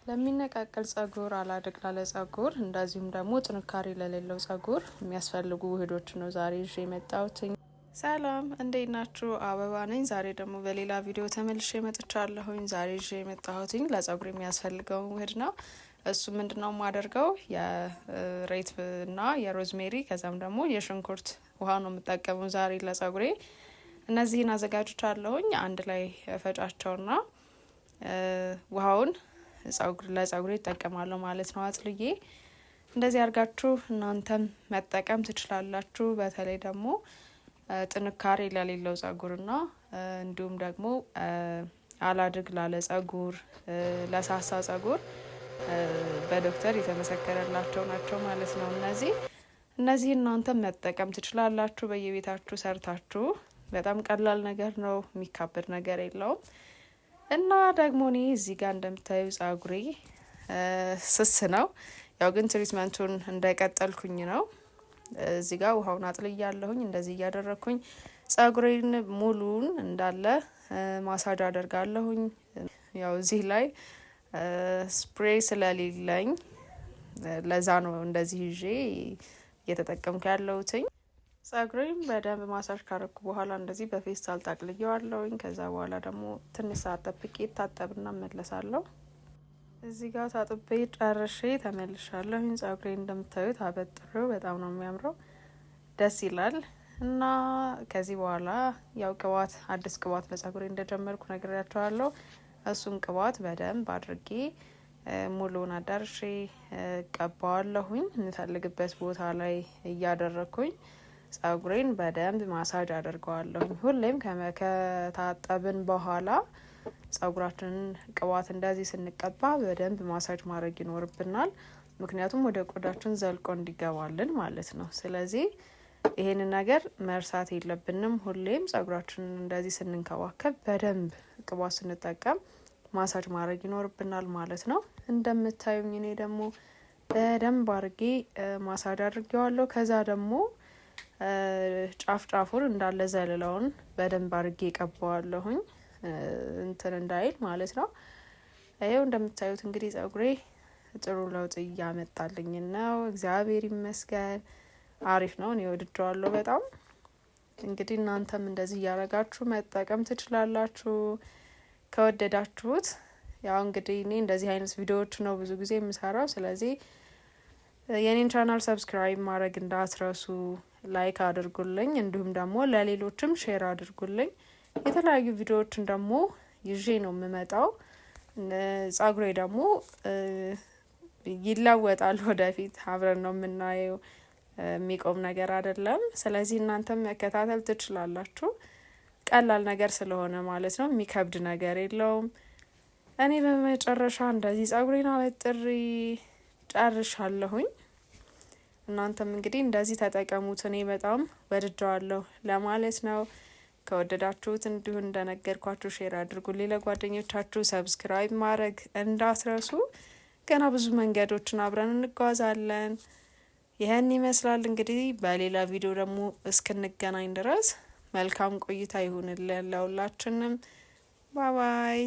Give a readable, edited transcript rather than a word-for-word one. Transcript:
ለሚነቃቀል ጸጉር አላድግ ላለ ጸጉር እንደዚሁም ደግሞ ጥንካሬ ለሌለው ጸጉር የሚያስፈልጉ ውህዶች ነው ዛሬ ይዤ የመጣሁት። ሰላም እንዴት ናችሁ? አበባ ነኝ። ዛሬ ደግሞ በሌላ ቪዲዮ ተመልሼ መጥቻለሁኝ። ዛሬ ይዤ የመጣሁት ለጸጉር የሚያስፈልገውን ውህድ ነው። እሱ ምንድነው የማደርገው የሬት እና የሮዝሜሪ ከዛም ደግሞ የሽንኩርት ውሃ ነው የምጠቀመው ዛሬ ለጸጉሬ። እነዚህን አዘጋጅቻለሁኝ። አንድ ላይ ፈጫቸውና ውሃውን ለጸጉሬ እጠቀማለሁ ማለት ነው አጥልዬ። እንደዚህ አድርጋችሁ እናንተም መጠቀም ትችላላችሁ። በተለይ ደግሞ ጥንካሬ ለሌለው ጸጉርና እንዲሁም ደግሞ አላድግ ላለ ጸጉር፣ ለሳሳ ጸጉር በዶክተር የተመሰከረላቸው ናቸው ማለት ነው። እነዚህ እናንተም መጠቀም ትችላላችሁ በየቤታችሁ ሰርታችሁ። በጣም ቀላል ነገር ነው፣ የሚካበድ ነገር የለውም። እና ደግሞ እኔ እዚህ ጋር እንደምታዩ ጸጉሬ ስስ ነው። ያው ግን ትሪትመንቱን እንደቀጠልኩኝ ነው። እዚህ ጋር ውሃውን አጥልያለሁኝ። እንደዚህ እያደረግኩኝ ጸጉሬን ሙሉን እንዳለ ማሳጅ አደርጋለሁኝ። ያው እዚህ ላይ ስፕሬይ ስለሌለኝ ለዛ ነው እንደዚህ ይዤ እየተጠቀምኩ ያለሁትኝ። ጸጉሬን በደንብ ማሳጅ ካረኩ በኋላ እንደዚህ በፌስታል ጠቅልዬዋለሁኝ። ከዛ በኋላ ደግሞ ትንሽ ሰዓት ጠብቄ ታጠብና መለሳለሁ። እዚህ ጋር ታጥቤ ጨርሼ ተመልሻለሁኝ። ጸጉሬን እንደምታዩት አበጥሬው በጣም ነው የሚያምረው፣ ደስ ይላል። እና ከዚህ በኋላ ያው ቅባት፣ አዲስ ቅባት ለጸጉሬ እንደጀመርኩ ነግሬያቸዋለሁ። እሱን ቅባት በደንብ አድርጌ ሙሉውን አዳርሼ ቀባዋለሁኝ። የምፈልግበት ቦታ ላይ እያደረግኩኝ ጸጉሬን በደንብ ማሳጅ አደርገዋለሁኝ። ሁሌም ከታጠብን በኋላ ጸጉራችንን ቅባት እንደዚህ ስንቀባ በደንብ ማሳጅ ማድረግ ይኖርብናል። ምክንያቱም ወደ ቆዳችን ዘልቆ እንዲገባልን ማለት ነው። ስለዚህ ይሄንን ነገር መርሳት የለብንም። ሁሌም ጸጉራችንን እንደዚህ ስንንከባከብ በደንብ ቅባት ስንጠቀም ማሳጅ ማድረግ ይኖርብናል ማለት ነው። እንደምታዩኝ እኔ ደግሞ በደንብ አድርጌ ማሳጅ አድርጌዋለሁ። ከዛ ደግሞ ጫፍ ጫፉን እንዳለ ዘለላውን በደንብ አድርጌ ቀባዋለሁኝ እንትን እንዳይል ማለት ነው። ይኸው እንደምታዩት እንግዲህ ጸጉሬ ጥሩ ለውጥ እያመጣልኝ ነው። እግዚአብሔር ይመስገን፣ አሪፍ ነው። እኔ ወድጄዋለሁ በጣም። እንግዲህ እናንተም እንደዚህ እያደረጋችሁ መጠቀም ትችላላችሁ ከወደዳችሁት። ያው እንግዲህ እኔ እንደዚህ አይነት ቪዲዮዎች ነው ብዙ ጊዜ የምሰራው። ስለዚህ የኔን ቻናል ሰብስክራይብ ማድረግ እንዳትረሱ፣ ላይክ አድርጉልኝ፣ እንዲሁም ደግሞ ለሌሎችም ሼር አድርጉልኝ። የተለያዩ ቪዲዮዎችን ደግሞ ይዤ ነው የምመጣው። ጸጉሬ ደግሞ ይለወጣል ወደፊት፣ አብረን ነው የምናየው፣ የሚቆም ነገር አይደለም። ስለዚህ እናንተም መከታተል ትችላላችሁ። ቀላል ነገር ስለሆነ ማለት ነው፣ የሚከብድ ነገር የለውም። እኔ በመጨረሻ እንደዚህ ጸጉሬን አበጥሬ ጨርሻለሁኝ። እናንተም እንግዲህ እንደዚህ ተጠቀሙት። እኔ በጣም ወድጀዋለሁ ለማለት ነው። ከወደዳችሁት እንዲሁ እንደነገርኳችሁ ሼር አድርጉልኝ ለጓደኞቻችሁ። ሰብስክራይብ ማድረግ እንዳትረሱ። ገና ብዙ መንገዶችን አብረን እንጓዛለን። ይህን ይመስላል እንግዲህ። በሌላ ቪዲዮ ደግሞ እስክንገናኝ ድረስ መልካም ቆይታ ይሁንልን ለሁላችንም። ባባይ